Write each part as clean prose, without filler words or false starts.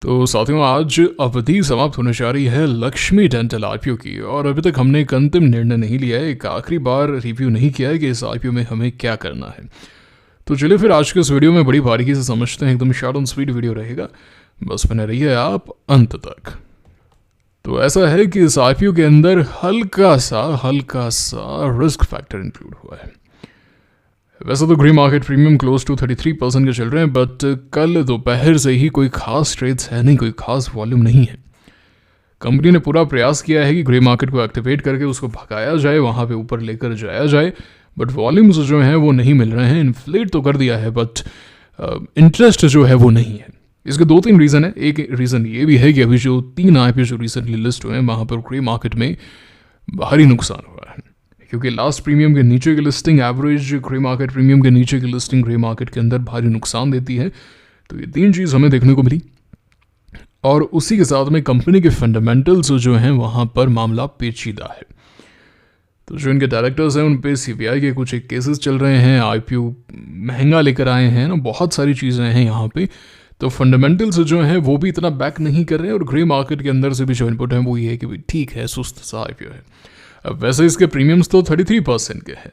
तो साथियों, आज अवधि समाप्त होने जा रही है लक्ष्मी डेंटल आईपीओ की। और अभी तक हमने एक अंतिम निर्णय नहीं लिया है, एक आखिरी बार रिव्यू नहीं किया है कि इस आईपीओ में हमें क्या करना है। तो चलिए फिर आज के इस वीडियो में बड़ी बारीकी से समझते हैं। एकदम शॉर्ट एंड स्वीट वीडियो रहेगा, बस बने रहिए आप अंत तक। तो ऐसा है कि इस आईपीओ के अंदर हल्का सा रिस्क फैक्टर इंक्लूड हुआ है। वैसे तो grey market premium close to 33% के चल रहे हैं, बट कल दोपहर से ही कोई खास ट्रेड्स है नहीं, कोई खास वॉल्यूम नहीं है। कंपनी ने पूरा प्रयास किया है कि ग्रे मार्केट को एक्टिवेट करके उसको भगाया जाए, वहाँ पे ऊपर लेकर जाया जाए, बट वॉल्यूम्स जो हैं वो नहीं मिल रहे हैं। इन्फ्लेट तो कर दिया है, बट इंटरेस्ट जो है वो नहीं है। इसके दो तीन रीज़न है। एक रीज़न ये भी है कि अभी जो 3 आईपीओ जो रिसेंटली लिस्ट हुए हैं, वहाँ पर ग्रे मार्केट में भारी नुकसान हुआ है, क्योंकि लास्ट प्रीमियम के नीचे की listing average grey market premium के नीचे की लिस्टिंग ग्रे मार्केट के अंदर भारी नुकसान देती है। तो ये 3 चीज़ हमें देखने को मिली, और उसी के साथ में कंपनी के फंडामेंटल्स जो हैं वहाँ पर मामला पेचीदा है। तो जो इनके डायरेक्टर्स हैं उन पे सीबीआई के कुछ एक केसेस चल रहे हैं, आईपीओ महंगा लेकर आए हैं ना, बहुत सारी चीज़ें हैं यहाँ पे। तो फंडामेंटल्स जो हैं वो भी इतना बैक नहीं कर रहे हैं, और ग्रे मार्केट के अंदर से भी जो इनपुट है वो ये है कि भाई ठीक है, सुस्त सा आईपीओ है। अब वैसे इसके प्रीमियम्स तो 33% के हैं,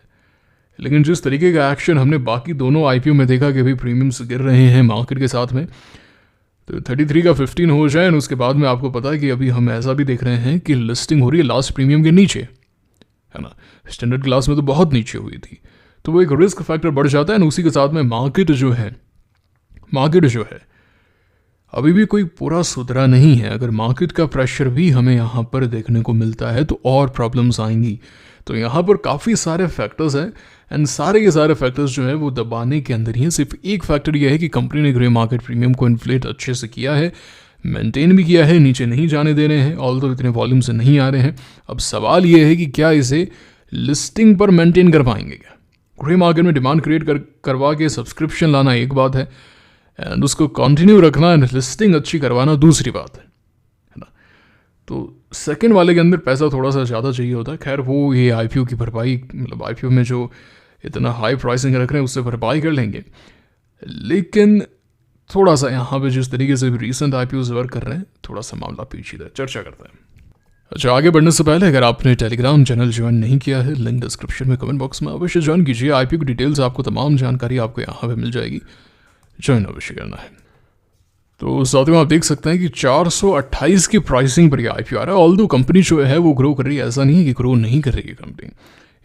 लेकिन जिस तरीके का एक्शन हमने बाकी दोनों आईपीओ में देखा कि भाई प्रीमियम्स गिर रहे हैं मार्केट के साथ में, तो 33 का 15 हो जाए, और उसके बाद में आपको पता है कि अभी हम ऐसा भी देख रहे हैं कि लिस्टिंग हो रही है लास्ट प्रीमियम के नीचे, है ना। स्टैंडर्ड क्लास में तो बहुत नीचे हुई थी, तो वो एक रिस्क फैक्टर बढ़ जाता है। और उसी के साथ में मार्केट जो है अभी भी कोई पूरा सुधरा नहीं है। अगर मार्केट का प्रेशर भी हमें यहाँ पर देखने को मिलता है तो और प्रॉब्लम्स आएंगी। तो यहाँ पर काफ़ी सारे फैक्टर्स हैं, एंड सारे के सारे फैक्टर्स जो हैं वो दबाने के अंदर ही हैं। सिर्फ एक फैक्टर यह है कि कंपनी ने ग्रे मार्केट प्रीमियम को इन्फ्लेट अच्छे से किया है, मेंटेन भी किया है, नीचे नहीं जाने दे रहे हैं, ऑल तो इतने वॉल्यूम से नहीं आ रहे हैं। अब सवाल ये है कि क्या इसे लिस्टिंग पर मेंटेन कर पाएंगे क्या। ग्रे मार्केट में डिमांड क्रिएट करवा के सब्सक्रिप्शन लाना एक बात है, एंड उसको कंटिन्यू रखना एंड लिस्टिंग अच्छी करवाना दूसरी बात है ना। तो सेकंड वाले के अंदर पैसा थोड़ा सा ज़्यादा चाहिए होता है। खैर वो ये आईपीओ की भरपाई, मतलब आईपीओ में जो इतना हाई प्राइसिंग रख रहे हैं उससे भरपाई कर लेंगे, लेकिन थोड़ा सा यहाँ पे जिस तरीके से भी रिसेंट आईपीओ वर्क कर रहे हैं, थोड़ा सा मामला पेचीदा, चर्चा करते हैं। अच्छा, आगे बढ़ने से पहले अगर आपने टेलीग्राम चैनल ज्वाइन नहीं किया है, लिंक डिस्क्रिप्शन में कमेंट बॉक्स में अवश्य ज्वाइन कीजिए। आईपीओ की डिटेल्स आपको तमाम जानकारी आपको यहाँ पे मिल जाएगी, ज्वाइन अवश्य करना है। तो साथियों, आप देख सकते हैं कि 428 की प्राइसिंग पर यह आईपीओ आ रहा है। ऑल्दो कंपनी जो है वो ग्रो कर रही है, ऐसा नहीं है कि ग्रो नहीं कर रही है कंपनी।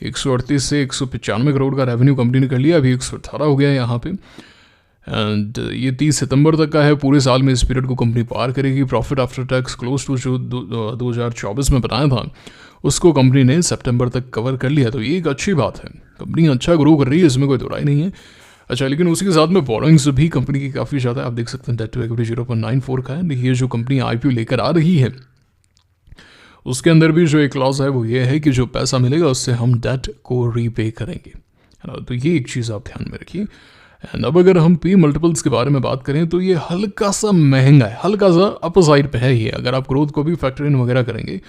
138 से 195 करोड़ का रेवेन्यू कंपनी ने कर लिया, अभी 118 हो गया है यहाँ पे, एंड ये 30 सितंबर तक का है। पूरे साल में इस पीरियड को कंपनी पार करेगी। Profit after tax close to जो 2024 में बनाया था उसको कंपनी ने सितंबर तक कवर कर लिया। तो ये एक अच्छी बात है, कंपनी अच्छा ग्रो कर रही है, इसमें कोई दो राय नहीं है। अच्छा, लेकिन उसी के साथ में बोरोइंग्स भी कंपनी की काफ़ी ज़्यादा, आप देख सकते हैं डेट टू इक्विटी 0.94 का है। ये जो कंपनी आईपीओ लेकर आ रही है उसके अंदर भी जो एक क्लॉज है वो ये है कि जो पैसा मिलेगा उससे हम डेट को रीपे करेंगे, है ना। तो ये एक चीज़ आप ध्यान में रखिए। एंड अब अगर हम पी मल्टीपल्स के बारे में बात करें तो ये हल्का सा महंगा है, हल्का सा अपर साइड पे है ये। अगर आप ग्रोथ को भी फैक्टर इन वगैरह करेंगे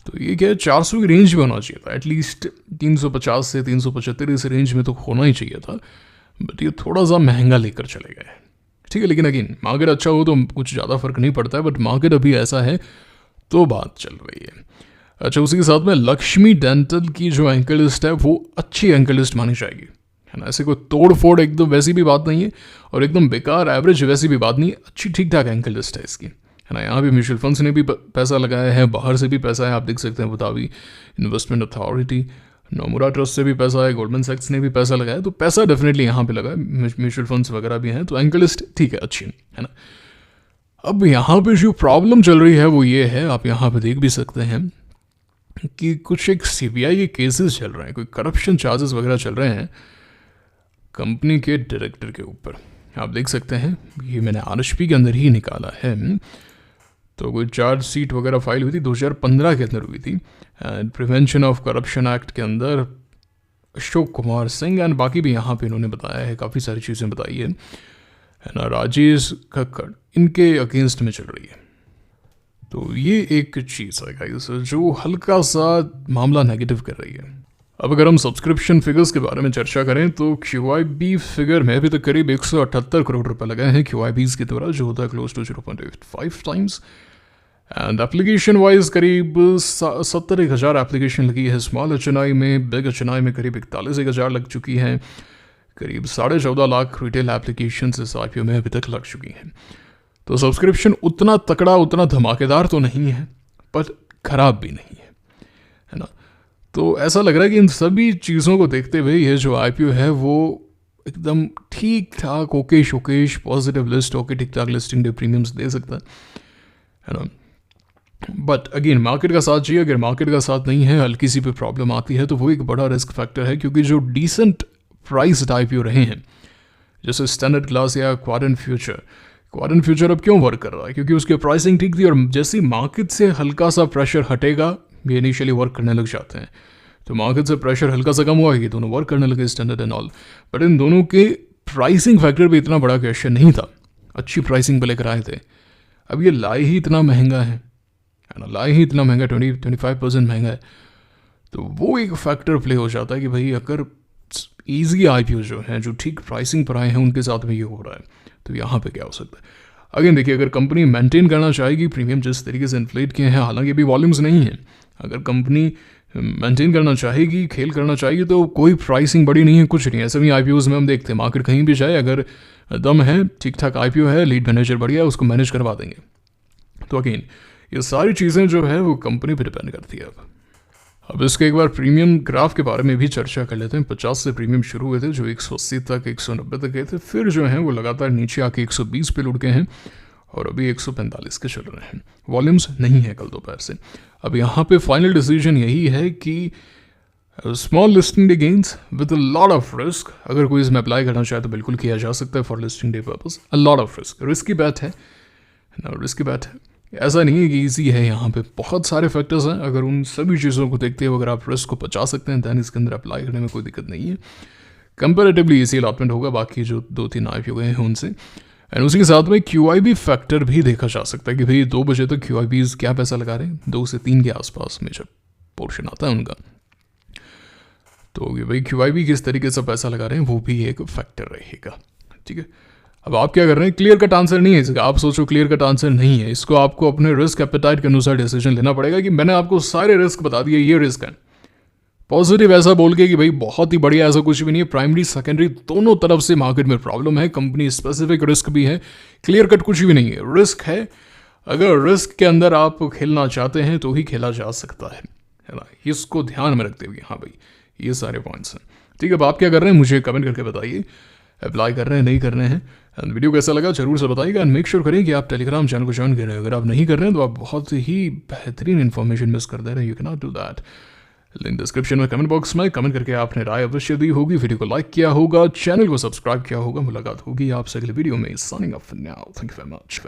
तो ये क्या है, 400 की रेंज में होना चाहिए था, एटलीस्ट 350 से 375 इस रेंज में तो होना ही चाहिए था, बट ये थोड़ा सा महंगा लेकर चले गए, ठीक है। लेकिन अगेन मार्केट अच्छा हो तो कुछ ज़्यादा फर्क नहीं पड़ता है, बट मार्केट अभी ऐसा है तो बात चल रही है। अच्छा, उसी के साथ में लक्ष्मी डेंटल की जो एंकर लिस्ट है वो अच्छी एंकर लिस्ट मानी जाएगी, है ना। ऐसे कोई तोड़ फोड़ एकदम वैसी भी बात नहीं है, और एकदम बेकार एवरेज वैसी भी बात नहीं है, अच्छी ठीक ठाक एंकर लिस्ट है इसकी, है ना। यहाँ भी म्यूचुअल फंड्स ने भी पैसा लगाया है, बाहर से भी पैसा है, आप देख सकते हैं बतावी इन्वेस्टमेंट अथॉरिटी, नोमुरा ट्रस्ट से भी पैसा है, गोल्डमैन सैक्स ने भी पैसा लगाया। तो पैसा डेफिनेटली यहाँ पे लगा है, म्यूचुअल फंड्स वगैरह भी हैं, तो एंकर लिस्ट ठीक है, अच्छी है ना। अब यहाँ पे जो प्रॉब्लम चल रही है वो ये है, आप यहाँ पे देख भी सकते हैं कि कुछ एक सीबीआई के केसेस चल रहे हैं, कोई करप्शन चार्जेस वगैरह चल रहे हैं कंपनी के डायरेक्टर के ऊपर। आप देख सकते हैं, ये मैंने आरएचपी के अंदर ही निकाला है। तो कोई चार्जशीट वगैरह फाइल हुई थी 2015 के अंदर हुई थी, प्रिवेंशन ऑफ करप्शन एक्ट के अंदर अशोक कुमार सिंह एंड बाकी भी यहाँ पे इन्होंने बताया है, काफ़ी सारी चीज़ें बताई है ना। राजेश खक्कड़ इनके अगेंस्ट में चल रही है। तो ये एक चीज़ है गाइस जो हल्का सा मामला नेगेटिव कर रही है। अब अगर हम सब्सक्रिप्शन फिगर्स के बारे में चर्चा करें तो QIB फिगर में अभी तक करीब 178 करोड़ रुपए लगे हैं QIBs के द्वारा, जो होता है close to 0.85 times. And application wise करीब 70,000 एप्लीकेशन लगी है स्मॉल HNI में, बिग HNI में करीब 41,000 लग चुकी हैं, करीब 14.5 लाख रिटेल एप्लीकेशन इस IPO में अभी तक लग चुकी हैं। तो सब्सक्रिप्शन उतना तकड़ा, उतना धमाकेदार तो नहीं है, पर खराब भी नहीं है ना। तो ऐसा लग रहा है कि इन सभी चीज़ों को देखते हुए ये जो IPO है वो एकदम ठीक ठाक, ओके शोकेश, पॉजिटिव लिस्ट होके ठीक ठाक लिस्टिंग डे प्रीमियम्स दे सकता है ना। बट अगेन मार्केट का साथ चाहिए, अगर मार्केट का साथ नहीं है, हल्की सी पे प्रॉब्लम आती है तो वो एक बड़ा रिस्क फैक्टर है, क्योंकि जो डिसेंट प्राइस्ड IPO रहे हैं जैसे स्टैंडर्ड क्लास या क्वाड्रेंट फ्यूचर अब क्यों वर्क कर रहा है, क्योंकि उसकी प्राइसिंग ठीक थी, और जैसे मार्केट से हल्का सा प्रेशर हटेगा ये इनिशियली वर्क करने लग जाते हैं। तो मार्केट से प्रेशर हल्का सा कम हुआ, ये दोनों वर्क करने लगे, standard and all. But in दोनों के प्राइसिंग फैक्टर भी इतना बड़ा क्वेश्चन नहीं था, अच्छी प्राइसिंग पे लेकर आए थे। अब ये लाए ही इतना महंगा है ना, लाए ही इतना महंगा, 20-25% महंगा है। तो वो एक फैक्टर प्ले हो जाता है कि भाई अगर ईजी IPO जो हैं, जो ठीक प्राइसिंग पर आए हैं, उनके साथ में ये हो रहा है, तो यहाँ पे क्या हो सकता है। अगेन देखिए, अगर कंपनी मेंटेन करना चाहेगी प्रीमियम जिस तरीके से इन्फ्लेट किए हैं, हालांकि अभी वॉल्यूम्स नहीं है, अगर कंपनी मेंटेन करना चाहेगी, खेल करना चाहेगी, तो कोई प्राइसिंग बड़ी नहीं है, कुछ नहीं है। सभी IPOs में हम देखते हैं मार्केट कहीं भी जाए, अगर दम है, ठीक ठाक IPO है, लीड मैनेजर बढ़िया है, उसको मैनेज करवा देंगे। तो अगेन ये सारी चीज़ें जो है वो कंपनी पर डिपेंड करती है। अब इसके एक बार प्रीमियम ग्राफ के बारे में भी चर्चा कर लेते हैं। 50 से प्रीमियम शुरू हुए थे, जो 180 तक, 190 तक गए थे, फिर जो है वो लगातार नीचे आके 120 पे लुढ़के हैं, और अभी 145 के चल रहे हैं। वॉल्यूम्स नहीं है कल दोपहर से। अब यहाँ पे फाइनल डिसीजन यही है कि small listing day gains with a lot of risk, अगर कोई इसमें अप्लाई करना चाहे तो बिल्कुल किया जा सकता है for listing day purpose. A lot of risk, risky bat है ना, रिस्की बैट है। ऐसा नहीं है कि ईजी है, यहाँ पे बहुत सारे फैक्टर्स हैं। अगर उन सभी चीज़ों को देखते हुए अगर आप रिस्क को बचा सकते हैं, दैन इसके अंदर अप्लाई करने में कोई दिक्कत नहीं है। कंपेरेटिवली ईजी अलॉटमेंट होगा बाकी जो 2-3 IPO गए हैं उनसे। एंड उसी के साथ में QIB फैक्टर भी देखा जा सकता है कि भाई 2 बजे तक QIBs क्या पैसा लगा रहे हैं, 2 से 3 के आसपास मेजर पोर्शन आता है उनका। तो ये भाई QIB किस तरीके से पैसा लगा रहे हैं वो भी एक फैक्टर रहेगा, ठीक है। अब आप क्या कर रहे हैं, क्लियर कट आंसर नहीं है इसका। आप सोचो क्लियर कट आंसर नहीं है, इसको आपको अपने रिस्क एपेटाइट के अनुसार डिसीजन लेना पड़ेगा कि मैंने आपको सारे रिस्क बता दिए, ये रिस्क है। पॉजिटिव ऐसा बोल के कि भाई बहुत ही बढ़िया, ऐसा कुछ भी नहीं है। प्राइमरी सेकेंडरी दोनों तरफ से मार्केट में प्रॉब्लम है, कंपनी स्पेसिफिक रिस्क भी है, क्लियर कट कुछ भी नहीं है, रिस्क है। अगर रिस्क के अंदर आप खेलना चाहते हैं तो ही खेला जा सकता है ना। इसको ध्यान में रखते हुए हाँ भाई ये सारे पॉइंट्स हैं, ठीक है। अब आप क्या कर रहे हैं मुझे कमेंट करके बताइए, अप्लाई कर रहे हैं नहीं कर रहे हैं, एंड वीडियो कैसा लगा जरूर से बताइएगा। एंड मेक श्योर करें कि आप टेलीग्राम चैनल को ज्वाइन करें। अगर आप नहीं कर रहे हैं तो आप बहुत ही बेहतरीन इन्फॉर्मेशन मिस कर दे रहे हैं, you can not do that. Link description में, कमेंट बॉक्स में कमेंट करके आपने राय अवश्य दी होगी, वीडियो को लाइक किया होगा, चैनल को सब्सक्राइब किया होगा। मुलाकात होगी आपसे अगले वीडियो में। Signing off now, thank you very much.